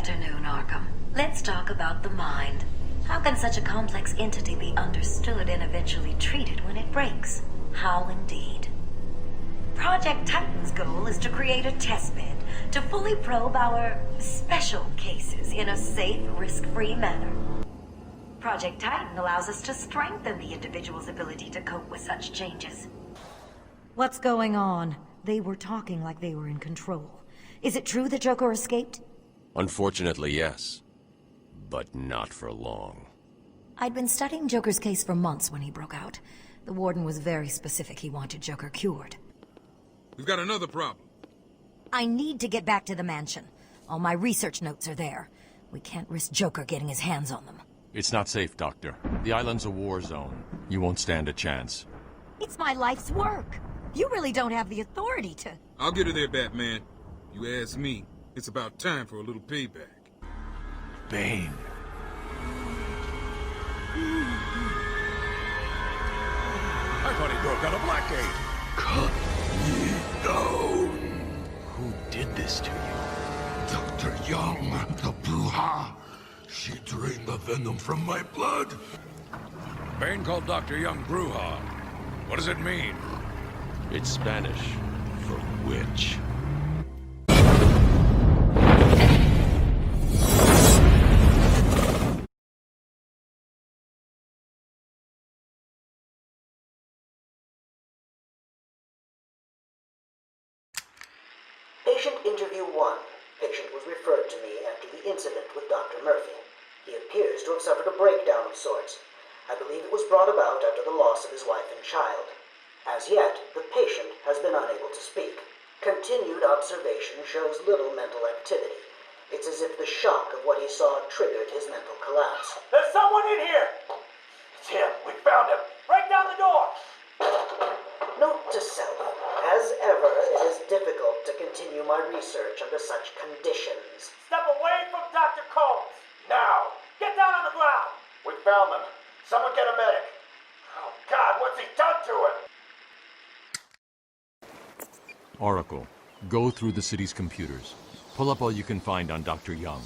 afternoon, Arkham. Let's talk about the mind. How can such a complex entity be understood and eventually treated when it breaks? How indeed. Project Titan's goal is to create a testbed to fully probe our special cases in a safe, risk-free manner. Project Titan allows us to strengthen the individual's ability to cope with such changes. What's going on? They were talking like they were in control. Is it true the Joker escaped? Unfortunately, yes. But not for long. I'd been studying Joker's case for months when he broke out. The Warden was very specific he wanted Joker cured. We've got another problem. I need to get back to the mansion. All my research notes are there. We can't risk Joker getting his hands on them. It's not safe, Doctor. The island's a war zone. You won't stand a chance. It's my life's work. You really don't have the authority to... I'll get her there, Batman. You ask me, it's about time for a little payback. Bane. I thought he broke out of Blackgate. Cut me down. Who did this to you? Dr. Young, the Bruja. She drained the venom from my blood. Bane called Dr. Young Bruja. What does it mean? It's Spanish for witch. Patient interview 1. Patient was referred to me after the incident with Dr. Murphy. He appears to have suffered a breakdown of sorts. I believe it was brought about after the loss of his wife and child. As yet, the patient has been unable to speak. Continued observation shows little mental activity. It's as if the shock of what he saw triggered his mental collapse. There's someone in here! It's him. We found him. Break down the door! Note to self. As ever, it is difficult to continue my research under such conditions. Step away from Dr. Combs! Now! Get down on the ground! We found them. Someone get a medic. Oh, God, what's he done to him? Oracle, go through the city's computers. Pull up all you can find on Dr. Young.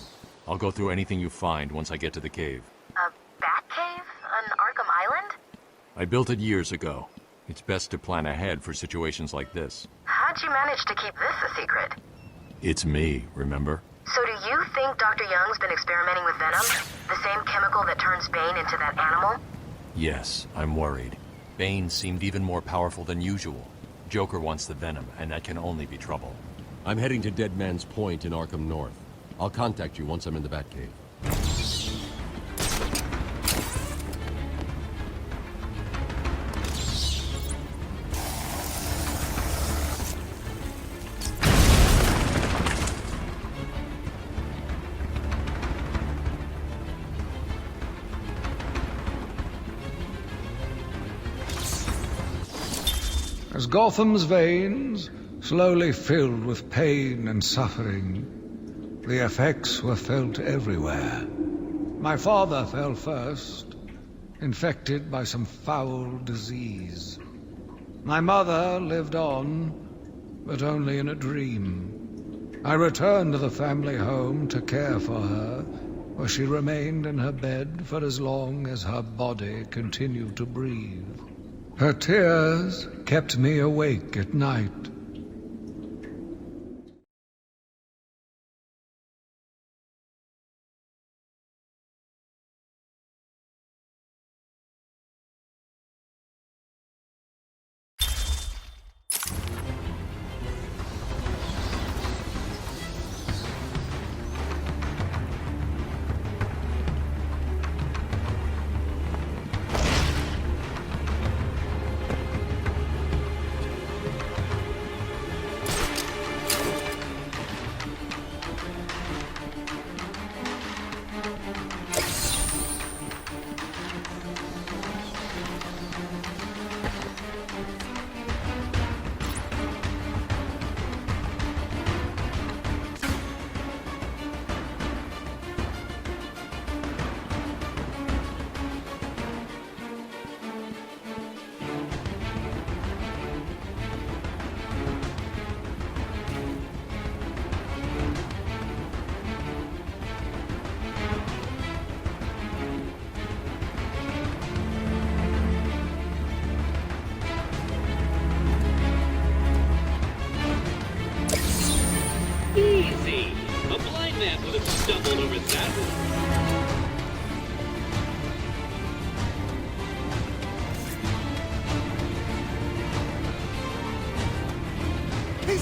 I'll go through anything you find once I get to the cave. A bat cave on Arkham Island? I built it years ago. It's best to plan ahead for situations like this. How'd you manage to keep this a secret? It's me, remember? So do you think Dr. Young's been experimenting with venom? The same chemical that turns Bane into that animal? Yes, I'm worried. Bane seemed even more powerful than usual. Joker wants the venom, and that can only be trouble. I'm heading to Dead Man's Point in Arkham North. I'll contact you once I'm in the Batcave. As Gotham's veins slowly filled with pain and suffering, the effects were felt everywhere. My father fell first, infected by some foul disease. My mother lived on, but only in a dream. I returned to the family home to care for her, where she remained in her bed for as long as her body continued to breathe. Her tears kept me awake at night.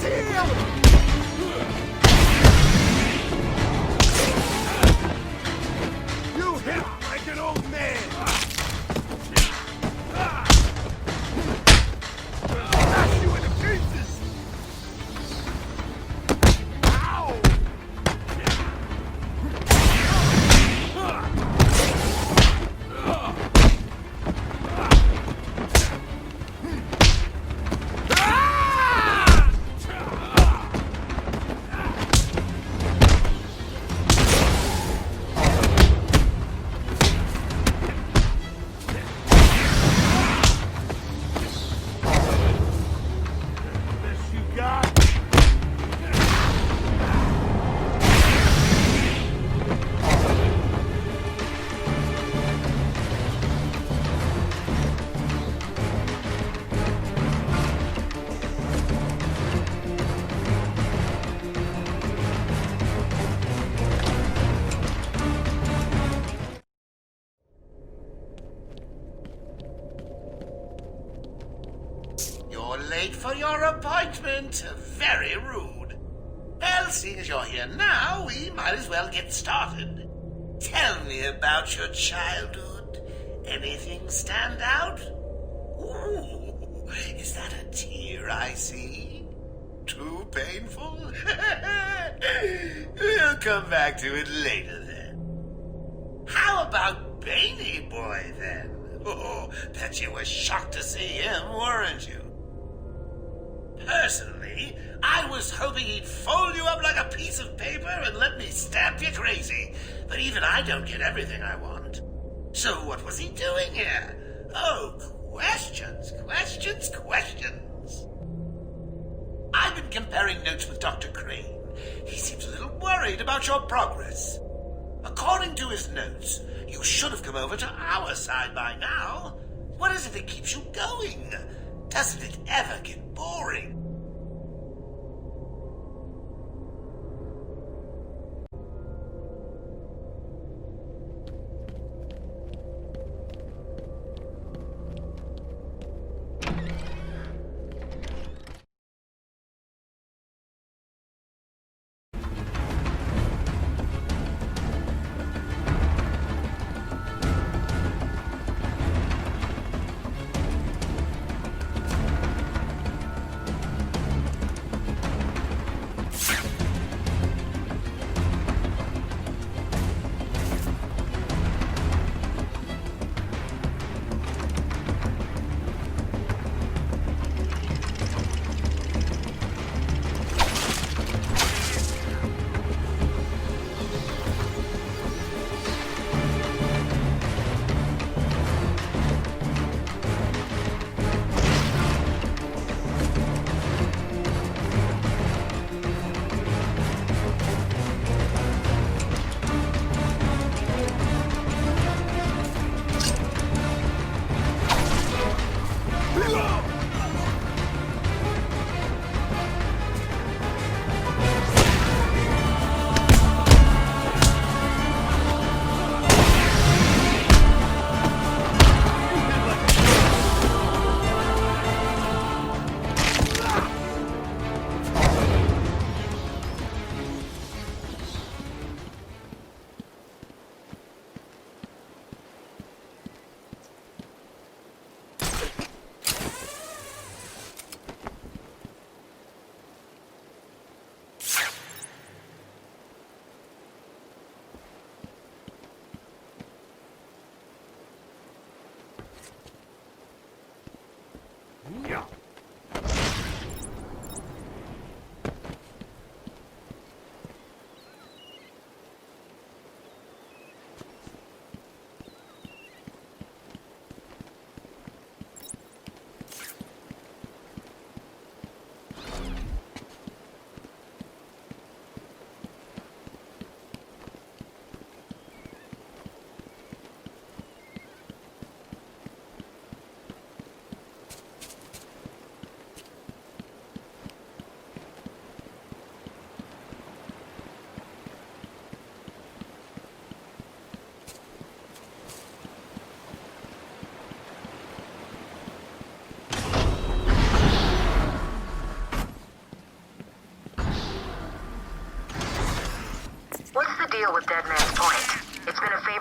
You hit like an old man! Smash you into pieces! Ow! You're late for your appointment. Very rude. Well, seeing as you're here now, we might as well get started. Tell me about your childhood. Anything stand out? Ooh, is that a tear I see? Too painful? We'll come back to it later then. How about Baby Boy then? Oh, bet you were shocked to see him, weren't you? Personally, I was hoping he'd fold you up like a piece of paper and let me stamp you crazy. But even I don't get everything I want. So what was he doing here? Oh, questions. I've been comparing notes with Dr. Crane. He seems a little worried about your progress. According to his notes, you should have come over to our side by now. What is it that keeps you going? Doesn't it ever get boring?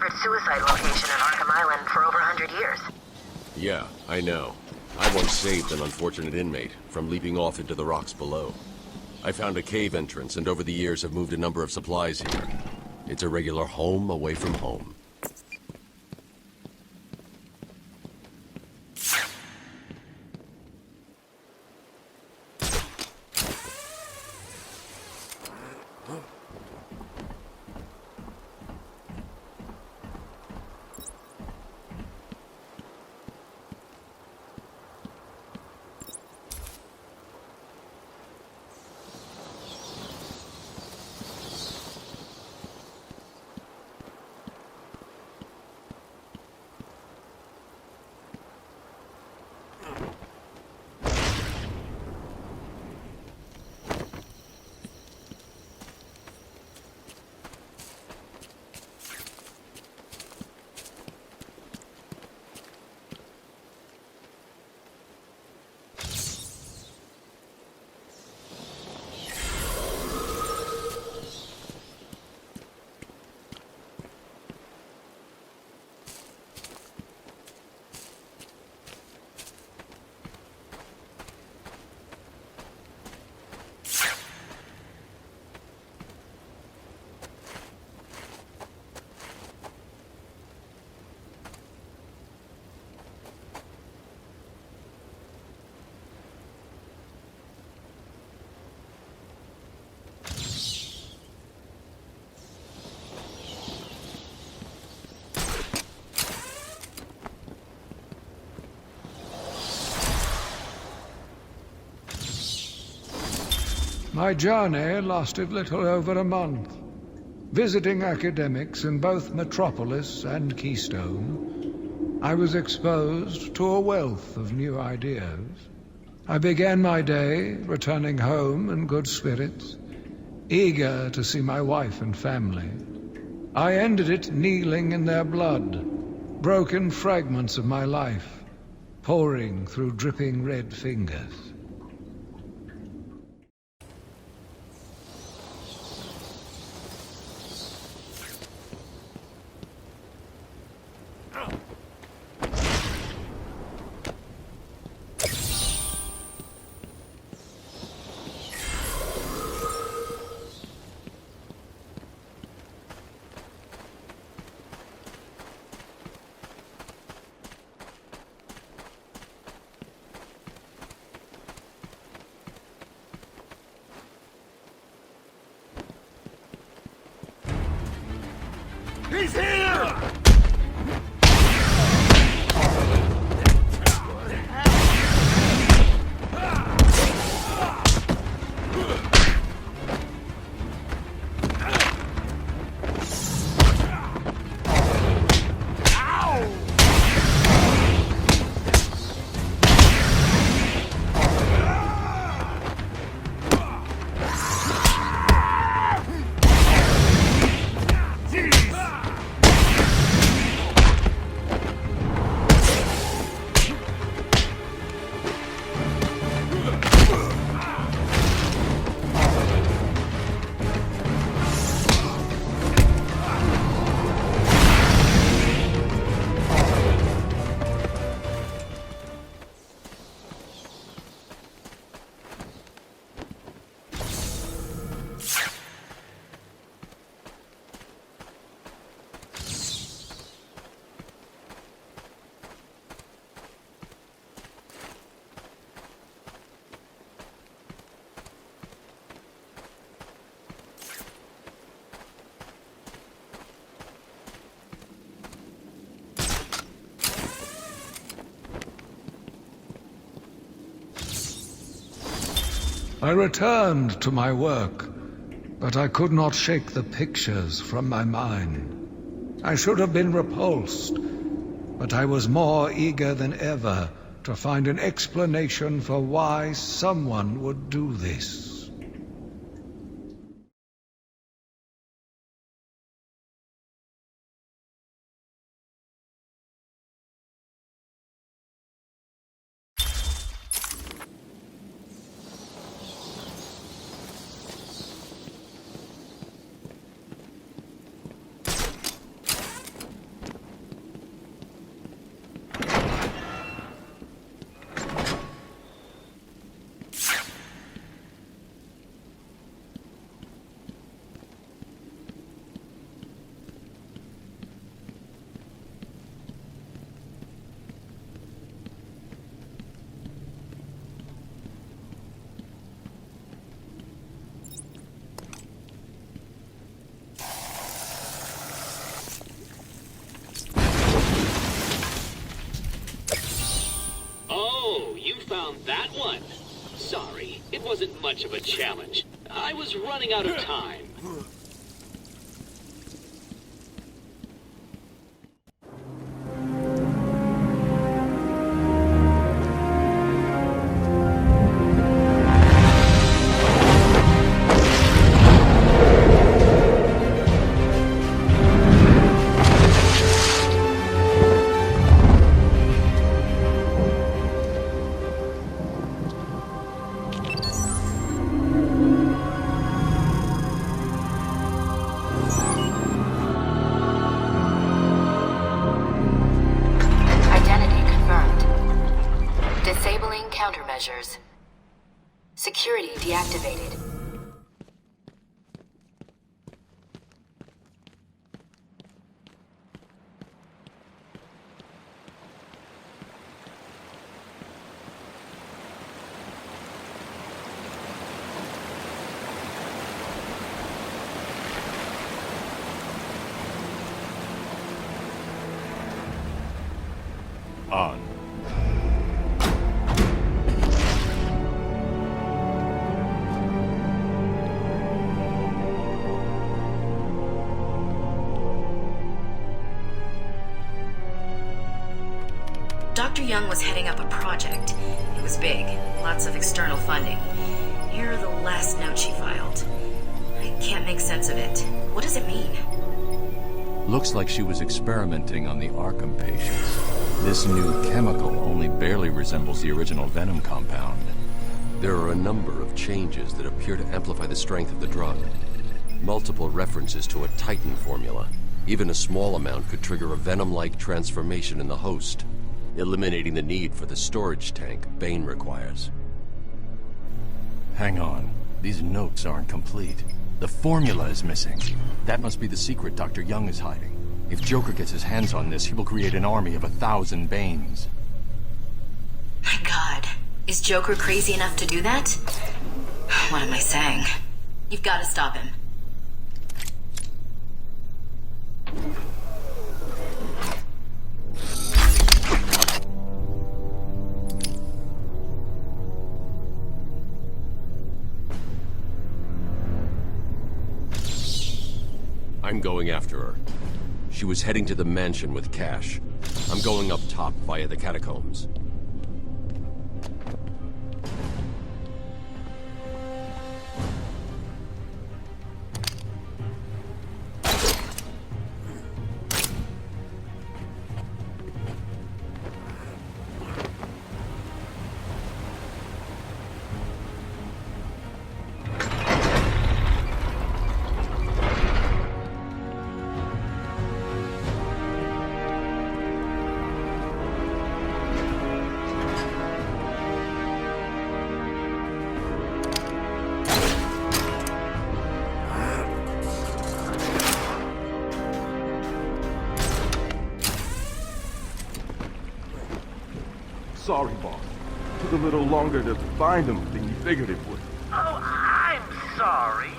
favorite suicide location on Arkham Island for over 100 years. Yeah, I know. I once saved an unfortunate inmate from leaping off into the rocks below. I found a cave entrance and over the years have moved a number of supplies here. It's a regular home away from home. My journey lasted little over a month. Visiting academics in both Metropolis and Keystone, I was exposed to a wealth of new ideas. I began my day returning home in good spirits, eager to see my wife and family. I ended it kneeling in their blood, broken fragments of my life, pouring through dripping red fingers. He's here! I returned to my work, but I could not shake the pictures from my mind. I should have been repulsed, but I was more eager than ever to find an explanation for why someone would do this. sorry. It wasn't much of a challenge. I was running out of time. Countermeasures. Security deactivated. On. Dr. Young was heading up a project. It was big, lots of external funding. Here are the last notes she filed. I can't make sense of it. What does it mean? Looks like she was experimenting on the Arkham patients. This new chemical only barely resembles the original venom compound. There are a number of changes that appear to amplify the strength of the drug. Multiple references to a Titan formula. Even a small amount could trigger a venom-like transformation in the host, eliminating the need for the storage tank Bane requires. Hang on. These notes aren't complete. The formula is missing. That must be the secret Dr. Young is hiding. If Joker gets his hands on this, he will create an army of 1,000 Banes. My God. Is Joker crazy enough to do that? What am I saying? You've got to stop him. I'm going after her. She was heading to the mansion with cash. I'm going up top via the catacombs. Sorry, boss. Took a little longer to find him than you figured it would. Oh, I'm sorry.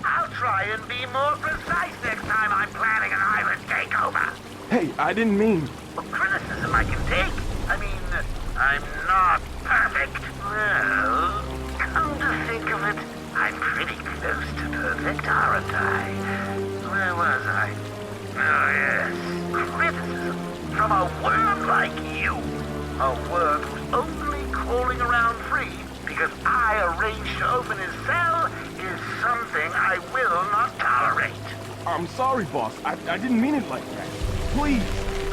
I'll try and be more precise next time I'm planning an island takeover. Hey, I didn't mean... Well, criticism I can take. I mean, I'm not perfect. Well, come to think of it, I'm pretty close to perfect, aren't I? Where was I? Oh, yes. Criticism from a worm like you. A worm who's only crawling around free because I arranged to open his cell is something I will not tolerate. I'm sorry, boss. I didn't mean it like that. Please.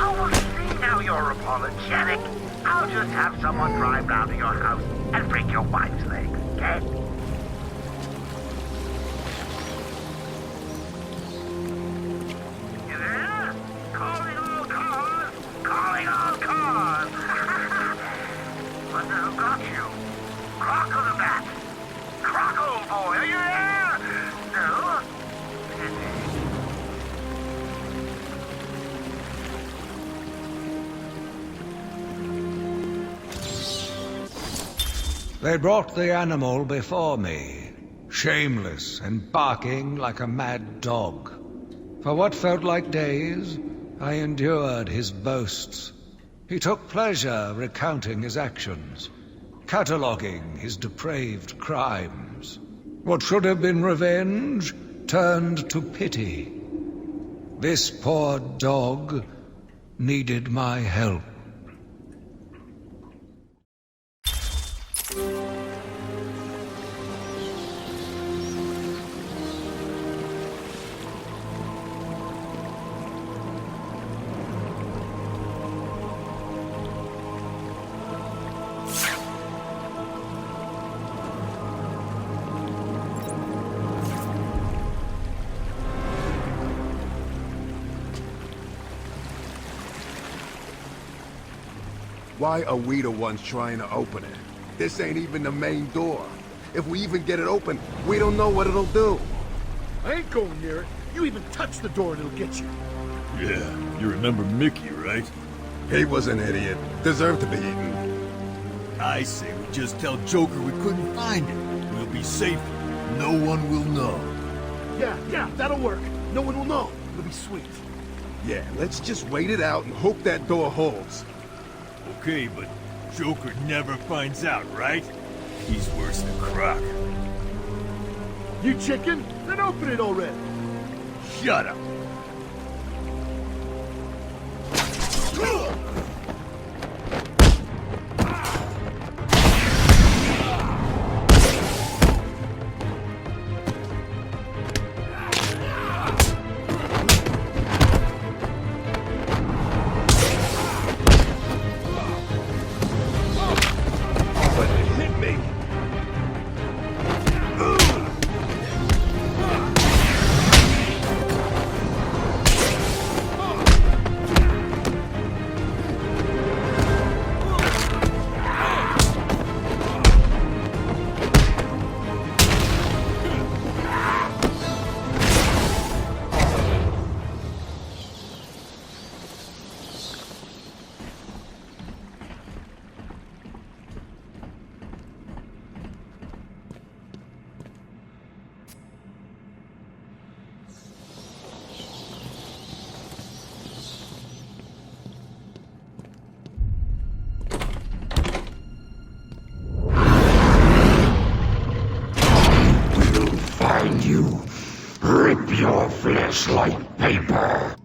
Oh, well, see, now you're apologetic. I'll just have someone drive round to your house and break your wife's leg, okay? You there? Calling all cars! Calling all cars! Wonder who got you? Crockle the Bat! Crockle, boy, are you there? No? They brought the animal before me, shameless and barking like a mad dog. For what felt like days, I endured his boasts. He took pleasure recounting his actions, cataloguing his depraved crimes. What should have been revenge turned to pity. This poor dog needed my help. Why are we the ones trying to open it? This ain't even the main door. If we even get it open, we don't know what it'll do. I ain't going near it. You even touch the door and it'll get you. Yeah, you remember Mickey, right? He was an idiot. Deserved to be eaten. I say we just tell Joker we couldn't find it. We'll be safer. No one will know. Yeah, that'll work. No one will know. It'll be sweet. Yeah, let's just wait it out and hope that door holds. Okay, but Joker never finds out, right? He's worse than Croc. You chicken? Then open it already. Shut up. Find you. Rip your flesh like paper.